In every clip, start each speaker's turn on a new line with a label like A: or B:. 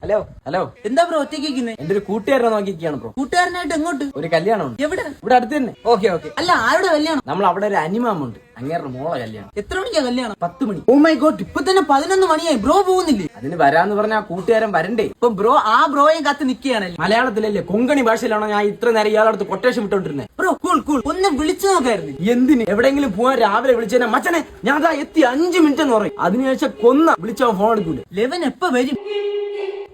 A: Hello hello,
B: എന്താ bro ഒറ്റയ്ക്ക്?
A: എന്റെ ഒരു കൂട്ടുകാരനെ നോക്കിയിരിക്കുകയാണ് ബ്രോ.
B: കൂട്ടുകാരനായിട്ട് എങ്ങോട്ട്?
A: ഒരു കല്യാണം
B: എവിടെ?
A: ഇവിടെ അടുത്ത് തന്നെ. Okay okay.
B: അല്ല, ആരുടെ കല്യാണം?
A: നമ്മൾ അവിടെ ഒരു അനിമാമുണ്ട്, അങ്ങേരുടെ മോളെ കല്യാണം.
B: എത്ര മണിക്കാ കല്യാണം?
A: 10 മണി.
B: ഓ മൈ ഗോഡ്, ഇപ്പൊ തന്നെ 11 മണിയായി. ബ്രോ പോകുന്നില്ലേ?
A: അതിന് വരാന്ന് പറഞ്ഞ ആ കൂട്ടുകാരൻ വരണ്ടേ?
B: ഇപ്പൊ ബ്രോ ആ ബ്രോയും കത്ത് നിക്കുകയാണല്ലേ?
A: മലയാളത്തിലല്ലേ, കൊങ്കണി ഭാഷയിലാണോ ഞാൻ ഇത്ര നേരം ഇയാളടുത്ത് കൊട്ടേഷൻ വിട്ടോണ്ടിരുന്നത്?
B: ബ്രോ കൂൾ കൂൾ, ഒന്ന് വിളിച്ചു നോക്കായിരുന്നു.
A: എന്തിന്? എവിടെയെങ്കിലും പോവാൻ രാവിലെ വിളിച്ചേനെ മച്ചനെ ഞാൻ അതാ എത്തി 5 മിനിറ്റ് എന്ന് പറയും. അതിനുശേഷം വിളിച്ചവൻ ഫോൺ എടുക്കൂല.
B: ലെവൻ എപ്പ വരും?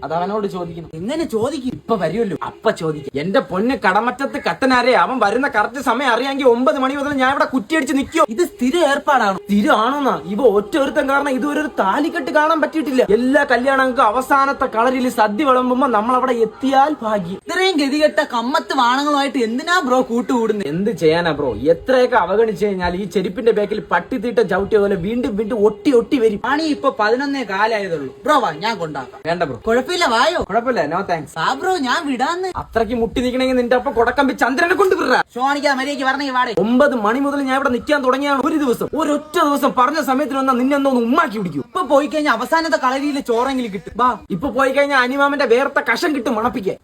A: അതവനോട് ചോദിക്കണം.
B: എങ്ങനെ ചോദിക്കും?
A: ഇപ്പൊ വരുമല്ലോ, അപ്പ ചോദിക്കും. എന്റെ പൊന്ന് കടമറ്റത്ത് കട്ടനാരെ, അവൻ വരുന്ന കറക്റ്റ് സമയം അറിയാമെങ്കിൽ 9 മണി മുതൽ ഞാൻ ഇവിടെ കുറ്റിയടിച്ച് നിൽക്കോ.
B: ഇത് സ്ഥിര ഏർപ്പാടാണോ?
A: സ്ഥിരമാണോന്നാ? ഇവ ഒറ്റ ഒരുത്തൻ കാരണം ഇതുവരെ ഒരു താലിക്കെട്ട് കാണാൻ പറ്റിയിട്ടില്ല. എല്ലാ കല്യാണങ്ങൾക്ക് അവസാനത്തെ കളരിൽ സദ്യ വിളമ്പുമ്പോ നമ്മൾ അവിടെ എത്തിയാൽ ഭാഗ്യം.
B: ഇത്രയും ഗതികെട്ട കമ്മത്ത് വാണങ്ങളുമായിട്ട് എന്തിനാ ബ്രോ കൂട്ടുകൂടുന്നത്?
A: എന്ത് ചെയ്യാനാ ബ്രോ? എത്രയൊക്കെ അവഗണിച്ചു കഴിഞ്ഞാൽ ഈ ചെരുപ്പിന്റെ ബാക്കിൽ പട്ടിത്തീട്ട ചവിട്ടിയ പോലെ വീണ്ടും വീണ്ടും ഒട്ടി ഒട്ടി വരും.
B: പണി ഇപ്പൊ 11 കാലായതുള്ളൂ. ബ്രോ വാ, ഞാൻ കൊണ്ടാക്കാം.
A: വേണ്ട ബ്രോ,
B: കുഴപ്പമില്ല, വായോ.
A: കുഴപ്പമില്ല, നോ താങ്ക്സ്.
B: ആ ബ്രോ, ഞാൻ വിടാന്ന്.
A: അത്രയ്ക്ക് മുട്ടി നിൽക്കണമെങ്കിൽ നിന്റെ അപ്പൊ കൊടക്കമ്പി ചന്ദ്രനെ കൊണ്ടുവിടാ.
B: ഷോണിക്കാ മര്യാദയ്ക്ക് പറഞ്ഞേ വാടേ.
A: 9 മണി മുതൽ ഞാൻ ഇവിടെ നിൽക്കാൻ തുടങ്ങിയാണ്. ഒരു ദിവസം, ഒരൊറ്റ ദിവസം പറഞ്ഞ സമയത്തിന് വന്നാൽ നിന്നെ ഒന്ന് ഉമ്മാക്കി പിടിക്കും.
B: ഇപ്പൊ പോയി കഴിഞ്ഞാൽ അവസാനത്തെ കളരിയിലെ ചോറെങ്കിലും കിട്ടും.
A: ബാ, ഇപ്പൊ പോയി കഴിഞ്ഞാൽ അനിമാമന്റെ വേർത്ത കഷം കിട്ടും മണപ്പിക്കാൻ.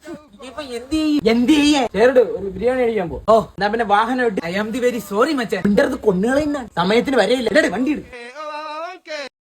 B: ഇപ്പൊ എന്ത് ചെയ്യേ?
A: ചേരട് ഒരു ബിരിയാണി കഴിക്കാൻ പോ.
B: ഓ,
A: എന്നാ പിന്നെ വാഹനം ഇട്ട്.
B: I am the very sorry മച്ചാൻ.
A: എന്റെ അടുത്ത് കൊന്നുകളയുന്ന സമയത്തിന് വരെയില്ല. വണ്ടി ഇട്.